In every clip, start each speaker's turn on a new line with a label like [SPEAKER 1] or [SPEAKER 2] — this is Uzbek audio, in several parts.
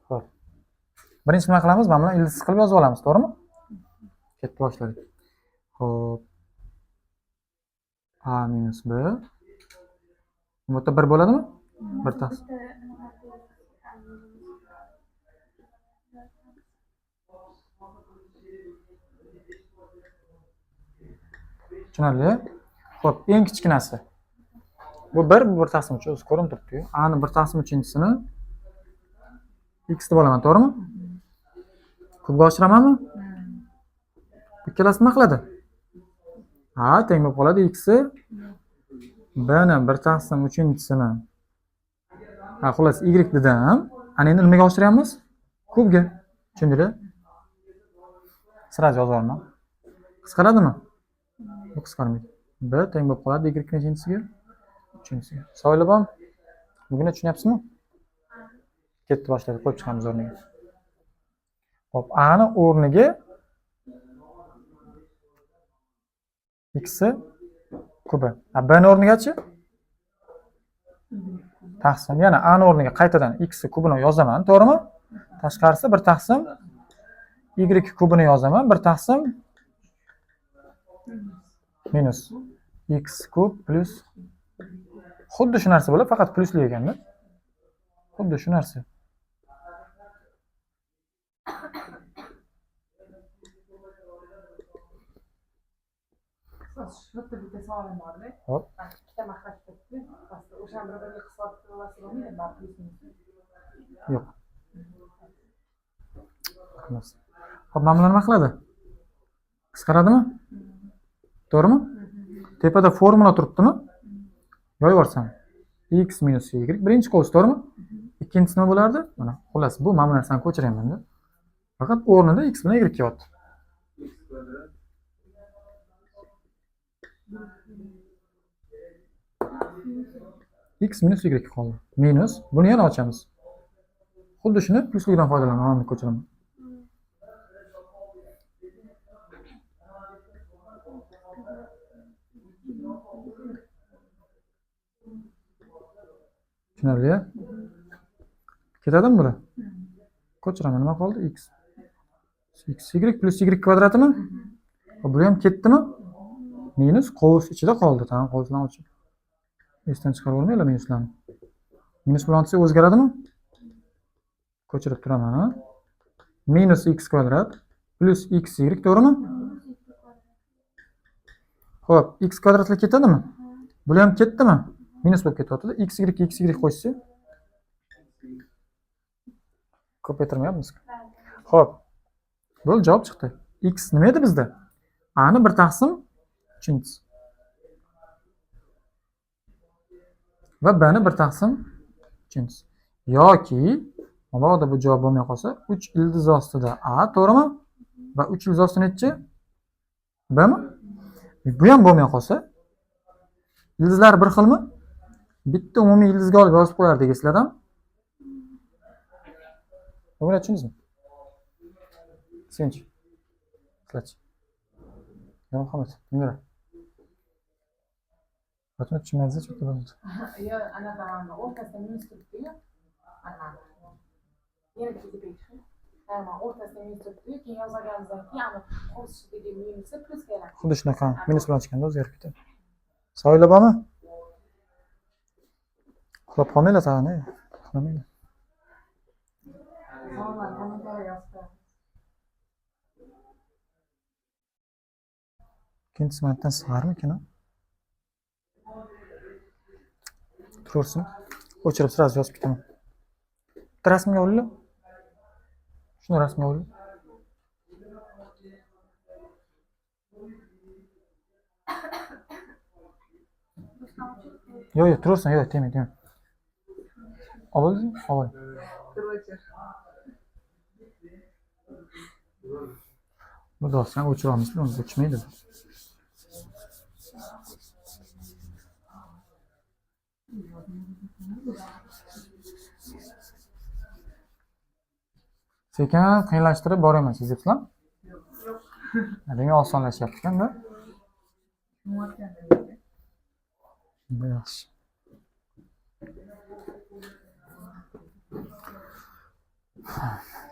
[SPEAKER 1] Xo'p. Birinchi nima qilamiz? Mana buni ildizsiz qilib yozib olamiz, to'g'rimi? Ketdi boshladik. Xo'p. A minus B. Bu yerda 1 bo'ladimi? 1 taqsim. Tushunarli? Xo'p, eng kichkinasi. Bu 1, bu 1 taqsim 3 o'zi ko'rinib turibdi-ku. A ni 1 taqsim 3-chisini x deb olaman, to'g'rimi? Kubga oshiramanmi? Bu ikkalasi nima qiladi? Ha, teng bo'lib qoladi x b ni 1 taqsim 3-chisini. Ha, xullas y dedim. Ana endi nimaga oshiryapmiz? Kubga. Tushundinglar? Sirasi yozib olaman. Qisqaradimi? Bu qisqarmaydi. B teng bo'lib qoladi y nechinchisiga? 3-chisiga. So'ylabam. Bugina tushunyapsizmi? Ketdi boshladi, qo'yib chiqamiz o'rniga. Xo'p, a ni o'rniga x kubi. A b ni o'rnigachi? Taqsim. Yana a ni o'rniga qaytadan x kubini yozaman, to'g'rimi? Tashqarisi 1 taqsim y kubini yozaman, 1 taqsim minus x kub plus xuddi shu narsa bo'lib, faqat plusli ekanda. Xuddi shu narsa.
[SPEAKER 2] Shu yerda bitta savolim bor-da.
[SPEAKER 1] Hop.
[SPEAKER 2] Ikkita maxraj turibdi. Pastda o'shani bir hisob qilasizmi?
[SPEAKER 1] Yo'q. Hop, mana bular nima qiladi? Qisqaradimi? To'g'rimi? Tepada formula turibdimi? Yoyib yuborsam. X minus y. Birinchi qovus, to'g'rimi? Ikkinchisi nima bo'lardi? Mana, xullas bu mana bu narsani ko'chiraman-da. Faqat o'rnida x bilan y kelyapti. X minus y qoldi. Minus. Buni yana ochamiz. Xuddi shuni pluslikdan foydalanaman, mana ko'chiraman. Tushunarli? Ketadimi bular? Ko'chiraman, nima qoldi? X. Y plus y kvadratimi? Bu ham ketdimi? Minus qovus ichida qoldi. Tamam, qovuslarni ochib. Esdan chiqarib olmaylar minuslarni. Minus bilan olsa o'zgaradimi? Ko'chirib turaman. Minus x kvadrat plus x y, to'g'rimi? Xo'p, x kvadratga ketadimi? Bu ham ketdimi? Minus bo'lib ketyapti. X y qo'shsa ko'paytirmayapmiz. Xo'p. Bu javob chiqdi. X nima edi bizda? A ni 1 taqsim 3-chisi. Va b ni 1 taqsim 3-chisi. Yoki mabodo bu javob bo'lmay qolsa, 3 ildiz ostida a, to'g'rimi? Va 3 ildiz ostida nechi? B mi? Bu ham bo'lmay qolsa, ildizlar bir xilmi? Bitta umumiy ildizga olib yozib qo'yardik, esladam. Buni tushundingizmi? Senchi. Qilach. Yo'q, Muhammad, nima? Qachon tushunmaysiz, chunki bo'ldi.
[SPEAKER 2] Yo, ana tamamda o'rtasida minus turibdi-yu. Ana. Yana bitta tekshir. Tamam, o'rtasida minus turibdi-yu, keyin yozganimizdan keyin ana qo'shishidagi minusni plusga aylantirib.
[SPEAKER 1] Xuddi shunaqa minus bilan chiqqanda o'zgarib ketadi. So'ylab bormi? Uxlab qolmanglar tag'in, uxlamanglar. Ikkinchisi mandan sig'armikin? Turaversin. O'chirib sirasi yozib ketaman. Bitta rasmga olinglar. Shuni rasmga oling. Yo'q, turaversin, yo'q, tegmaydi. Oldingizmi? Oling. Bu do'stlar o'chiramiz, uni o'chmaydi. Sekin qiyinlashtirib boraman, sezibsizlar? Yo'q. Demak, osonlashyapti-da. Yaxshi.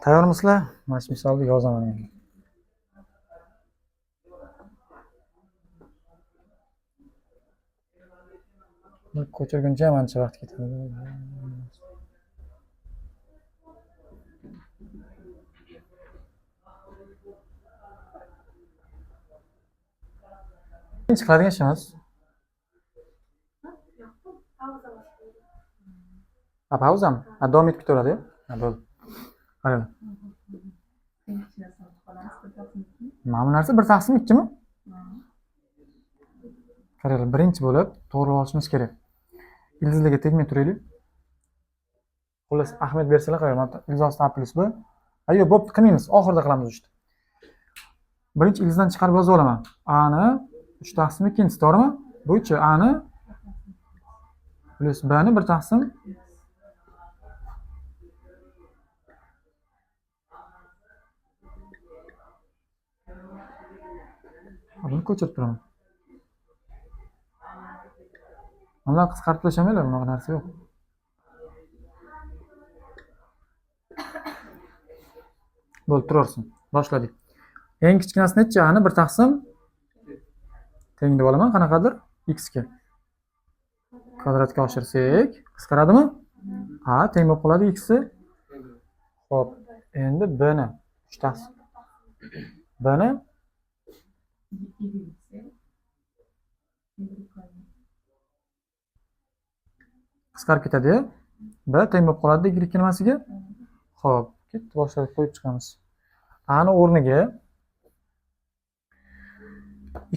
[SPEAKER 1] Tayyormisizlar? Mana shu misolni yozaman endi. Ko'chirguncha ham ancha vaqt ketadi. Birinchi qiladigan ishimiz. Pauzami? Davom etib ketaveradi-yu. Bo'ldi. Qarang. Mana bu narsa 1/2mi? Qarang, birinchi bo'lib to'g'rilab olishimiz kerak. Ildizlarga tegmay turaylik. Xullas, Ahmed bersalar qo'yaman. Ildizosini plyus bu. Yo'q, bo'pti, qilmaymiz. Oxirida qilamiz işte. Birinchi ildizdan chiqarib yozib olaman. A-ni 3/2, to'g'rimi? Bu-chi A-ni plyus B-ni 1/2. Buni ko'chirib turaman. Bunlar qisqartib tashlamaylar, bunaqa narsa yo'q. Bo'lib turaversin. Boshladik. Eng kichkinasi necha? A-ni 1/2 teng deb olaman. Qanaqadir x ga. Kvadratga oshirsak, qisqaradimi? Ha, teng bo'lib qoladi x. Xo'p, endi b-ni 3/2. B-ni qisqarib ketadi. B teng bo'lib qoladi y nimasiga? Xo'p, ketdi, boshladik, qo'yib chiqamiz. A ni o'rniga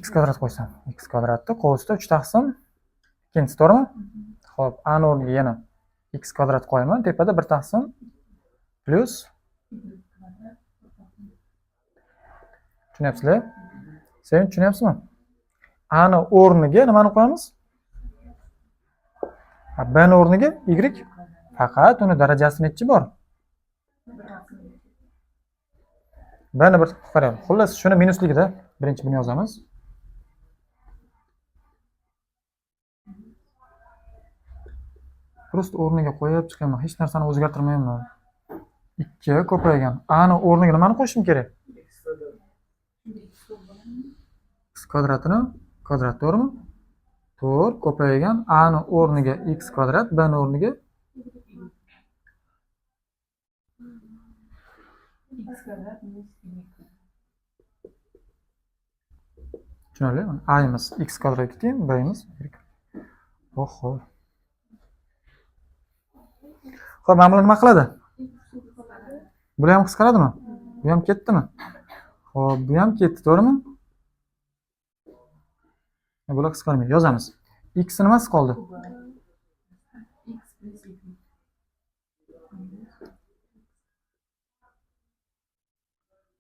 [SPEAKER 1] x kvadrat qo'ysam, x kvadratni qovusda 3/2, to'g'rimi? Xo'p, A ni o'rniga yana x kvadrat qo'yaman, tepada 1/2 plyus. Tushunyapsizlar? Sen tushunyapsizmi? A ni o'rniga nimani qo'yamiz? B ni o'rniga y. Faqat uni darajasi nechi bor? B ni bir qarang. Xullas, shuni minusligida birinchi buni yozamiz. Prosta o'rniga qo'yib chiqaman. Hech narsani o'zgartirmayman. 2 ko'paygan. A ni o'rniga nimani qo'yishim kerak? X kvadratini kvadrat, to'g'rimi? 4 ko'paygan. A ni o'rniga x kvadrat, B ni o'rniga tushunarlimi? A imiz x kvadratga teng, B imiz y. Oho. Xo'p, mana buni nima qiladi? Bu ham qisqaradimi? Bu ham ketdimi? Xo'p, bu ham ketdi, to'g'rimi? Bular qisqarmaydi. Yozamiz. X nimasi qoldi?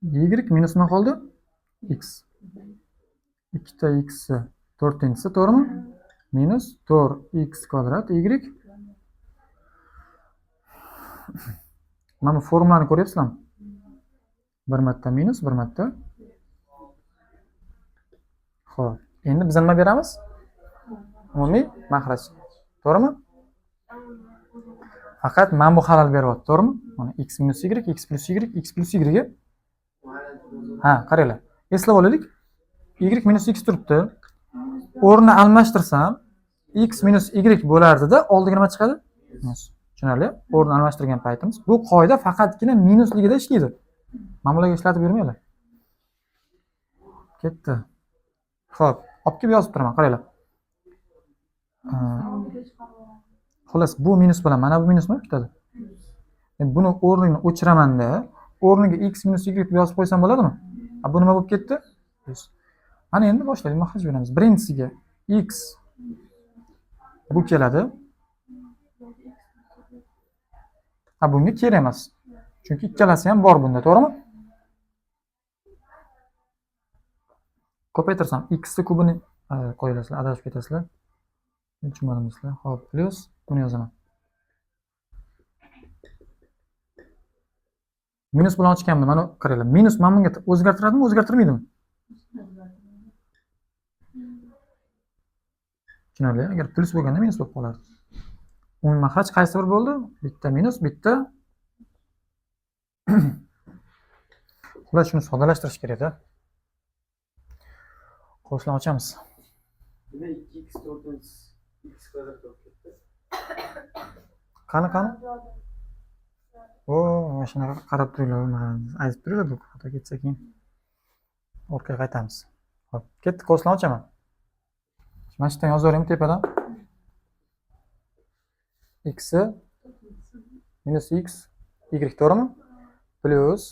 [SPEAKER 1] Y minus nima qoldi? X. 2x 4-si, to'g'rimi? Minus 4x kvadrat y. Mana bu formulani ko'ryapsizlarmi? Bir marta minus, bir marta. Xo'p, endi biz nima beramiz? Umumiy mahraj. To'g'rimi? Faqat mana bu xalal beryapti, to'g'rimi? Mana x minus y, x plus y, x plus y ga. Ha, qaranglar. Eslab olaylik. Y minus x turibdi. O'rni almashtirsam x minus y bo'lardi-da, oldiga nima chiqadi? Minus. Tushunarli? O'rni almashtirgan paytimiz. Bu qoida faqatgina minusligida ishlaydi. Mana bularga ishlatib yurmanglar. Ketdi. Xo'p, olib kelib yozib turaman, qaranglar. Xullas, bu minus bilan mana bu minus nima ketadi? Buni o'rnini o'chiraman-da, o'rniga x minus y deb yozib qo'ysam bo'ladimi? Bu nima bo'lib ketdi? Mana endi boshlaylik, mahraj beramiz. Birinchisiga x bu keladi. Bunga kerak emas. Chunki ikkalasi ham bor bunda, to'g'rimi? Ko'paytirsam x kubini qo'yasizlar, adashib ketasizlar. Tushunmadingizlar. Xo'p, plyus buni yozaman. Minus bilan ochganimda mana qaranglar. Minus mana bunga o'zgartiradimi, o'zgartirmaydimi? Tushunarli? Agar plyus bo'lganda minus bo'lib qoladi. Umumiy mahraj qaysi bir bo'ldi? Bitta minus, bitta Xullas shuni soddalashtirish kerak-da. Qoslarni ochamiz.
[SPEAKER 3] Nima 2x 4x x kvadrat bo'lib ketdi?
[SPEAKER 1] Qani? O, mana shunaqa qarab turinglar, aytib turinglar, bu xato ketsa keyin orqaga qaytamiz. Xo'p, ketdi, qoslarni ochaman. Mana shu yerdan yozib yuboraymi tepadan? X minus x y to'g'rimi? Plus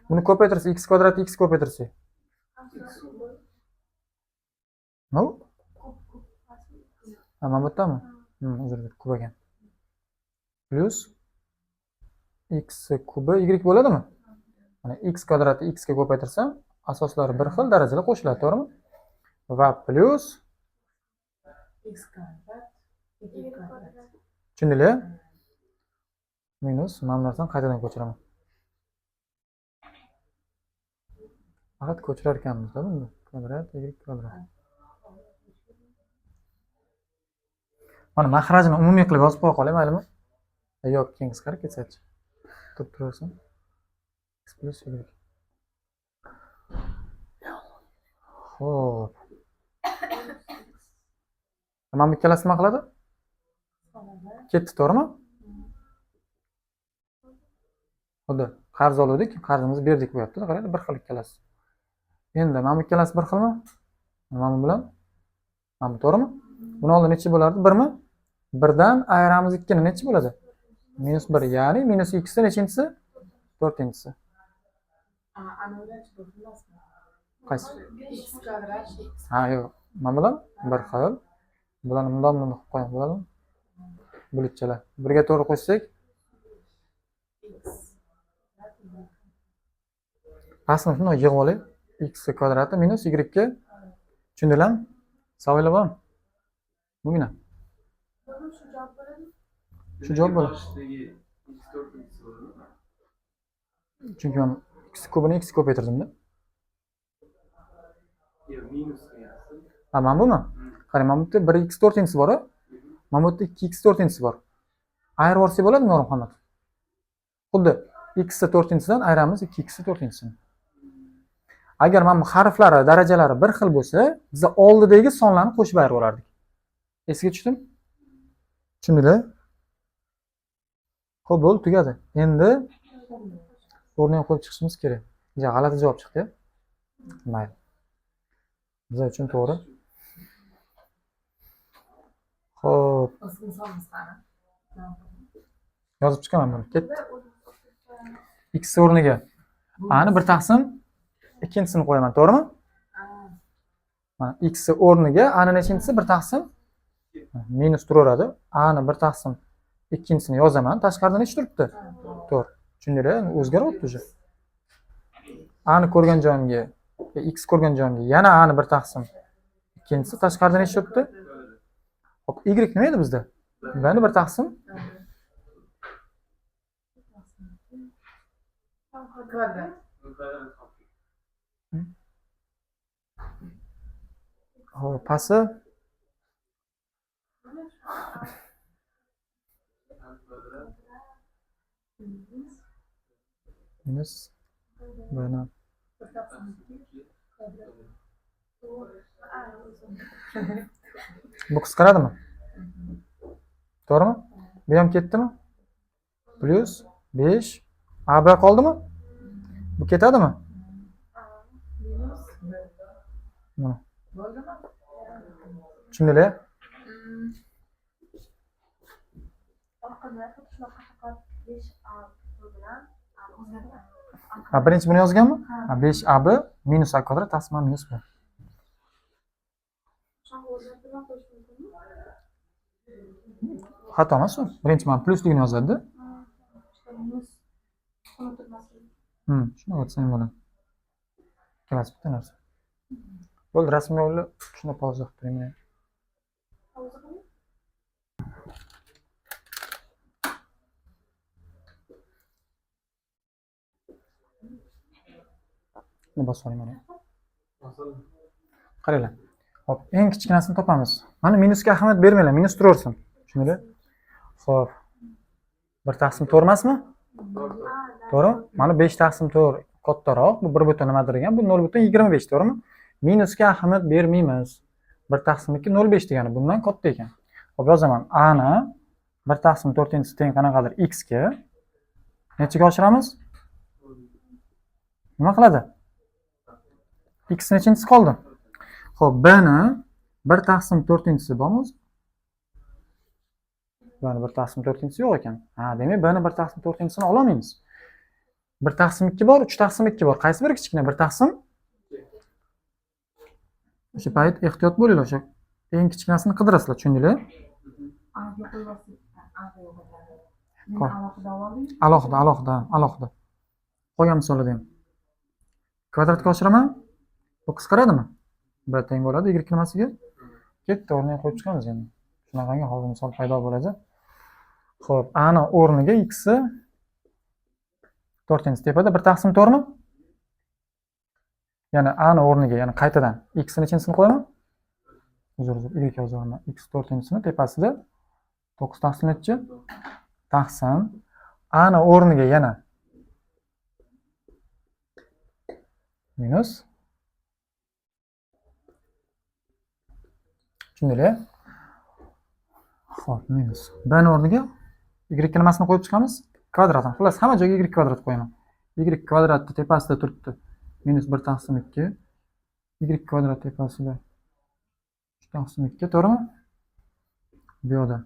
[SPEAKER 1] buni ko'paytirsa x kvadrat x ko'paytirsa. Nima bu? Mana bu yerdami? Uzr, kub ekan. Plus x kubi y bo'ladimi? Mana x kvadratni x ga ko'paytirsam, asoslari bir xil darajada qo'shiladi, to'g'rimi? Va plus
[SPEAKER 2] x kvadrat y kvadrat.
[SPEAKER 1] tushundinglar? Minus mana bu narsani qaytadan ko'chiraman. Faqat ko'chirar ekanmiz-da buni. Kvadrat y kvadrat. Mana mahrajini umumiy qilib yozib qo'ya qolay, maylimi? Yo'q, keyin qisqarib ketsa-chi. Turib turaversin. X plus y. Xo'p. Mana bu ikkalasi nima qiladi? Ketdi, to'g'rimi? Xuddi qarz oldik, qarzimizni berdik bo'lyapti, qarang, bir xil ikkalasi. Endi mana bu ikkalasi bir xilmi? Mana bu bilan mana bu to'g'rimi? Buni oldin necha bo'lardi? 1 mi? 1 dan ayiramiz 2 ni necha bo'ladi? -1, ya'ni minus x nechinchisi? 4-inchisi.
[SPEAKER 2] Anavidan chiqmasmi?
[SPEAKER 1] Qaysi?
[SPEAKER 2] X kvadrat x.
[SPEAKER 1] Ha, yo'q. Mana bilan bir xil. Bularni bundan qilib qo'yamiz, bo'ladimi? Bulutchalar. Birga to'g'ri qo'shsak, aslini shunday yig'ib olay. X kvadrati minus y ga. Tushundinglarmi? Savollar bormi? Bugina. Shu javob bo'ladi.
[SPEAKER 3] Boshidagi x 4x bo'ladi.
[SPEAKER 1] Chunki men x kubini x ko'paytirdim-da.
[SPEAKER 3] Yo'q, minus qilyapsiz.
[SPEAKER 1] Ha, mana buni. Qarang, mana bu yerda 1x 4-inchisi bor-a? Mana bu yerda 2x 4-inchisi bor. Ayirib olsak bo'ladimi, Nurmuhammad? Xuddi x 4-inchisidan ayiramiz 2x 4-inchisini. Agar mana bu harflari, darajalari bir xil bo'lsa, biz oldidagi sonlarni qo'shib ayirib olardik. Esga tushdimi? Tushundinglar? Xo'p, bo'ldi, tugadi. Endi o'rniga qo'yib chiqishimiz kerak. Ja, g'alati javob chiqdi. Mayli. Bizlar uchun to'g'ri. Xo'p, yozib chiqaman buni. Ketdi. X o'rniga ani bir taqsim ikkinchisini qo'yaman, to'g'rimi? Mana x o'rniga ani nechinchisi bir taqsim minus turaveradi. Ani bir taqsim ikkinchisini yozaman. Tashqarida nech turibdi? 4. Tushundinglar? O'zgaryapti уже. Ani ko'rgan joyimga, x ko'rgan joyimga yana ani bir taqsim ikkinchisi tashqarida nech turibdi? Hop, y nima edi bizda? Buni bir taqsim
[SPEAKER 2] Kvadrat.
[SPEAKER 1] Hop, pasi minus buni bu qisqaradimi? To'g'rimi? Bu ham ketdimi? Plus 5 AB qoldimi? Bu ketadimi?
[SPEAKER 2] Minus
[SPEAKER 1] Mana.
[SPEAKER 2] bo'ldimi?
[SPEAKER 1] Tushundinglar? Ha, birinchi buni yozganmi? Ha, 5AB minus A kvadrat taqsim minus B. Xato emas u. Birinchi men plusligini yozadi-da. Shuni o'tsang bo'ladi. Ikkalasi bitta narsa. Bo'ldi, rasmga olib, shuni pauza qilib turing. Buni bosib oling mana. Qaranglar. Hop, eng kichkinasini topamiz. Mana minusga ahamiyat bermanglar, minus turaversin. Tushundinglar? Xo'p. Bir taqsim 4 emasmi? To'g'rimi? Mana 5 taqsim 4 kattaroq, bu 1 butun nimadir degan, bu 0.25, to'g'rimi? Minusga ahamiyat bermaymiz. 1 taqsim 2 0.5 degani bundan katta ekan. Xo'p, yozaman. A ni 1 taqsim 4 teng qanaqadir x ga nechaga oshiramiz? Nima qiladi? X nechinchisi qoldi? Xo'p, B ni 1 taqsim 4-si bormi o'zi? B ni 1 taqsim 4-si yo'q ekan. Ha, demak B ni 1 taqsim 4-sini ololmaymiz. 1 taqsim 2 bor, 3 taqsim 2 bor. Qaysi biri kichkina? 1 taqsim? O'sha payt ehtiyot bo'linglar, o'sha eng kichkinasini qidirasizlar, tushundinglar? Alohida. Qolgan misolda ham. Kvadratga oshiraman? Bu qisqaradimi? B teng bo'ladi y nimasiga? Ketdi, o'rniga qo'yib chiqamiz endi. Shunaqangi hozir misol paydo bo'ladi. Xo'p, A ni o'rniga x 4 tepada 1 taqsim 4 mi? Ya'ni A ni o'rniga, ya'ni qaytadan x nechinchisini qo'yaman? Uzr, y yozaman. X 4-sini tepasida 9 taqsim nechi? Taqsim. A ni o'rniga yana minus. Tushundinglar? Xo'p, minus. B ni o'rniga y nimasini qo'yib chiqamiz? Kvadratni. Xullas, hamma joyga y kvadrat qo'yaman. Y kvadratni tepasida turibdi. Minus 1 taqsim 2. Y kvadrat tepasida 3 taqsim 2, to'g'rimi? Bu yoqda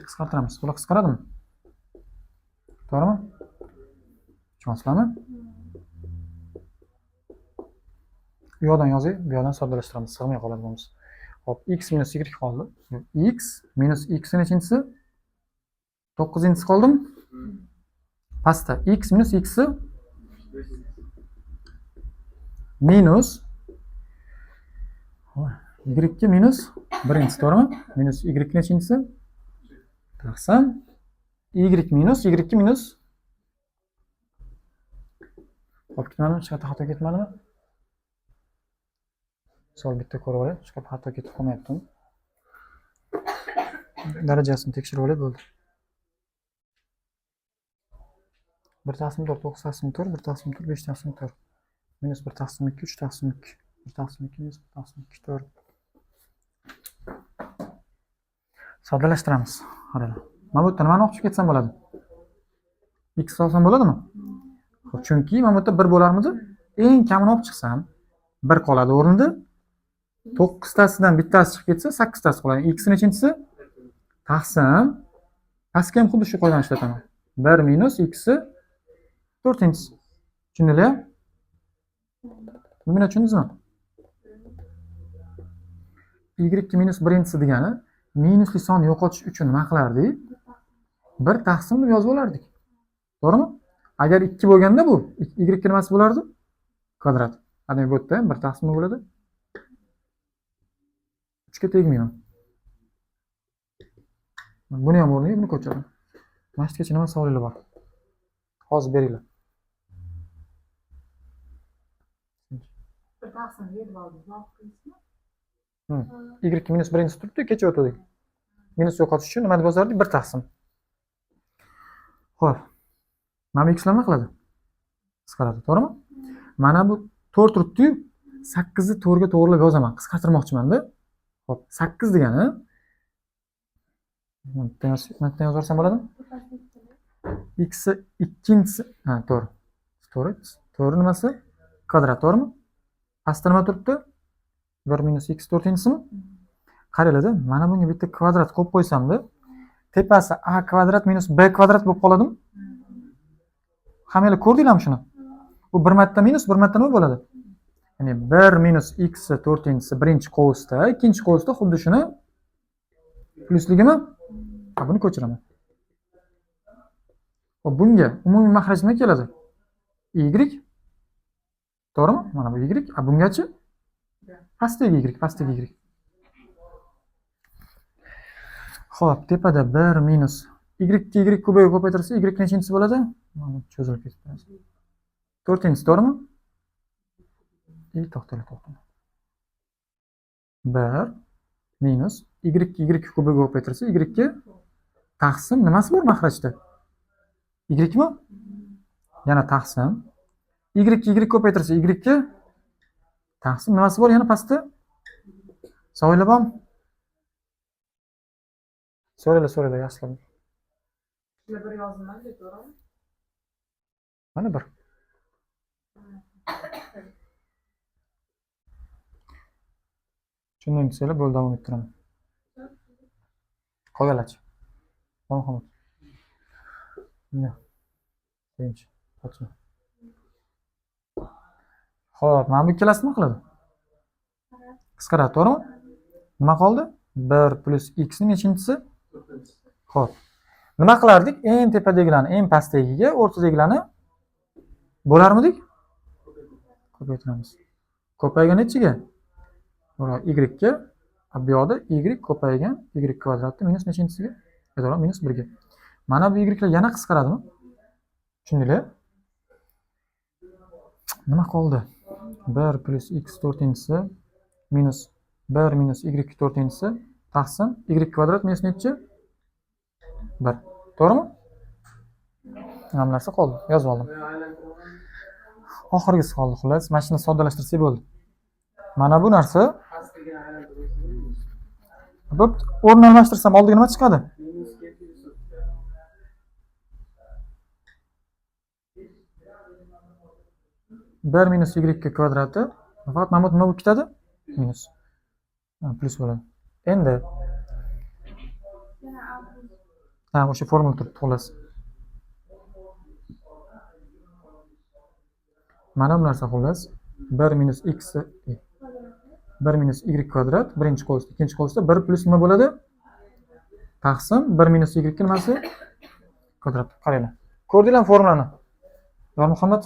[SPEAKER 1] qisqartiramiz. Bular qisqaradimi? To'g'rimi? Tushunyapsizlarmi? Bu yoqdan yozing, bu yoqdan soddalashtiramiz, sig'may qoladi bo'lmasa. Hop, x minus y qoldi. X minus x nechinchisi? 9-si qoldimi? Pastda x minus x minus y minus 1-si, to'g'rimi? Minus y nechinchisi? Taqsim y minus y minus. Hop, ketmadimi? Hech qayerda xato ketmadimi? Sol bitta ko'rib olay. Hech qayerda xato ketib qolmayaptimi? Darajasini tekshirib olay, bo'ldi. 1 taqsim 4, 9 taqsim 4, 1 taqsim 4, 5 taqsim 4. Minus 1 taqsim 2, 3 taqsim 2. 1 taqsim 2 minus 1 taqsim 2, 4. Soddalashtiramiz. Qaranglar. Mana bu yerda nimani olib chiqib ketsam bo'ladi? X olsam bo'ladimi? Xo'p, chunki mana bu yerda 1 bo'larmidi? Eng kamini olib chiqsam 1 qoladi o'rnida. 9 tasidan bittasi chiqib ketsa 8 tasi qoladi. X nechinchisi? Taqsim. Pastga ham xuddi shu qoidani ishlataman. 1 minus x 4-si. Tushundinglar? Buni tushundingizmi? Y minus 1-si degani minusli sonni yo'qotish uchun nima qilardik? 1 taqsim deb yozib olardik. To'g'rimi? Agar 2 bo'lganda bu y nimasi bo'lardi? Kvadrat. Demak bu yerda 1 taqsim bo'ladi. 3 ga tegmayman. Buni ham o'rniga buni ko'chiraman. Mana shugacha nima savolinglar bor? Hozir beringlar.
[SPEAKER 2] Bir taqsim 7 bo'ldi.
[SPEAKER 1] Y minus 1-si turibdi, kecha o'tdik. Minus yo'qotish uchun nima deb yozardik? 1 taqsim. Xo'p. Mana bu x'lar nima qiladi? Qisqaradi, to'g'rimi? Mana bu 4 turibdi-yu, 8 ni 4 ga to'g'rilab yozaman. Qisqartirmoqchiman-da. Xo'p, 8 degani mana yozarsam bo'ladimi? X 2-si, ha, to'g'ri. To'g'ri nimasi? Kvadrat, to'g'rimi? Pastda nima turibdi? 1 minus x 4-simi? Qaranglar, mana bunga bitta kvadrat qo'yib qo'ysam-da, tepasi a kvadrat minus b kvadrat bo'lib qoladimi? Hammanglar ko'rdinglarmi shuni? Bu bir marta minus, bir marta nima bo'ladi? Ya'ni 1 minus x 4-si birinchi qovusda, ikkinchi qovusda xuddi shuni plusligimi? Buni ko'chiraman. Hop, bunga umumiy maxraj nima keladi? Y. To'g'rimi? Mana bu y. Bungachi? Pastdagi y, pastdagi y. Xo'p, tepada 1 minus y ga y kubiga ko'paytirsa y nechinchisi bo'ladi? Mana cho'zilib ketdi. 4-si, to'g'rimi? To'xtanglar. 1 minus y kubiga bo'lib aytirsa y taqsim nimasi bor mahrajda? Y mi? Yana taqsim y ko'paytirsa y taqsim nimasi bor yana pastda? Savoylar so'raylar yaxshilab.
[SPEAKER 2] Bir yozimdan deb to'g'rimi?
[SPEAKER 1] Mana bir. Shundan keyin bo'ldi davom ettiraman. Qolganlarchi. Marhamat. Ne? Birinchi. Qochma. Xo'p, mana bu ikkalasini nima qiladi? Qisqaradi, to'g'rimi? Nima qoldi? 1 plus x ning nechinchisi? Xo'p. Nima qilardik? Eng tepadagilarni eng pastdagiga, o'rtadagilarni bo'larmidik? Ko'paytiramiz. Ko'paygan nechiga? Y ga. Bu yoqda y ko'paygan y kvadratni minus nechinchisiga? Minus 1 ga. Mana bu y'lar yana qisqaradimi? Tushundinglar? Nima qoldi? 1 plus x to'rtinchisi minus 1 minus y to'rtinchisi taqsim y kvadrat minus nechi? 1. To'g'rimi? Nima narsa qoldi? Yozib oldim. Oxirgisi qoldi xullas. Mana shuni soddalashtirsak bo'ldi. Mana bu narsa bo'p, o'rni almashtirsam oldiga nima chiqadi? Bir minus y kvadrati faqat mana bu nima bo'lib ketadi? Minus. Plus bo'ladi. Endi o'sha formula turibdi xullas. Mana bu narsa xullas 1 minus x 1 minus y kvadrat birinchi qo'lda, ikkinchi qo'lda 1 plus nima bo'ladi? Taqsim 1 minus y nimasi? Kvadrat. Qaranglar. Ko'rdinglarmi formulani? Yor Muhammad.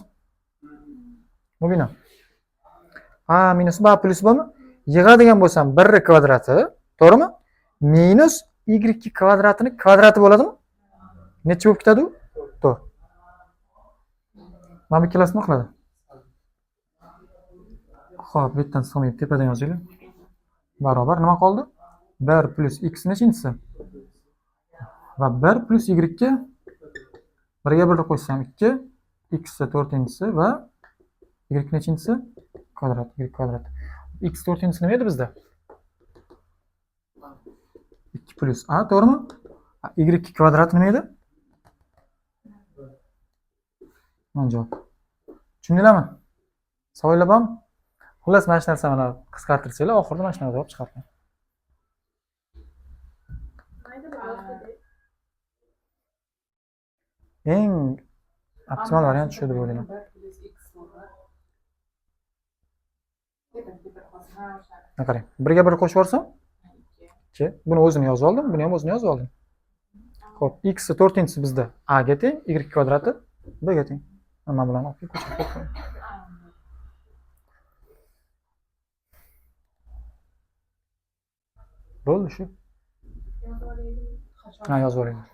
[SPEAKER 1] Mubina. A minus b plus bmi? Yig'adigan bo'lsam 1 kvadrati, to'g'rimi? Minus y kvadratining kvadrati bo'ladimi? Necha bo'lib ketadi u? To'g'ri. Mana bu ikkalasini nima qiladi? Xo'p, bu yerdan sig'maydi, tepadan yozaylik. Barobar nima qoldi? 1 plus x nechinchisi? Va 1 plus y ga 1 ga 1 qo'shsam 2, x to'rtinchisi va y nechinchisi? Kvadrat, y kvadrat. X to'rtinchisi nima edi bizda? 2 plus a, to'g'rimi? Y kvadrat nima edi? Mana javob. Tushundinglarmi? Savollar bormi? Xullas mana shu narsani qisqartirsanglar, oxirida mana shunaqa javob chiqardi. Eng optimal variant shu deb o'ylayman. Qarang, 1 ga 1 qo'shib yuborsam 2. Buni o'zini yozib oldim, buni ham o'zini yozib oldim. Xo'p, x to'rtinchisi bizda a ga teng, y kvadrati b ga teng. Mana bularni olib ko'chirib qo'ying. Bo'ldi shu. Ha, yozib olaylik.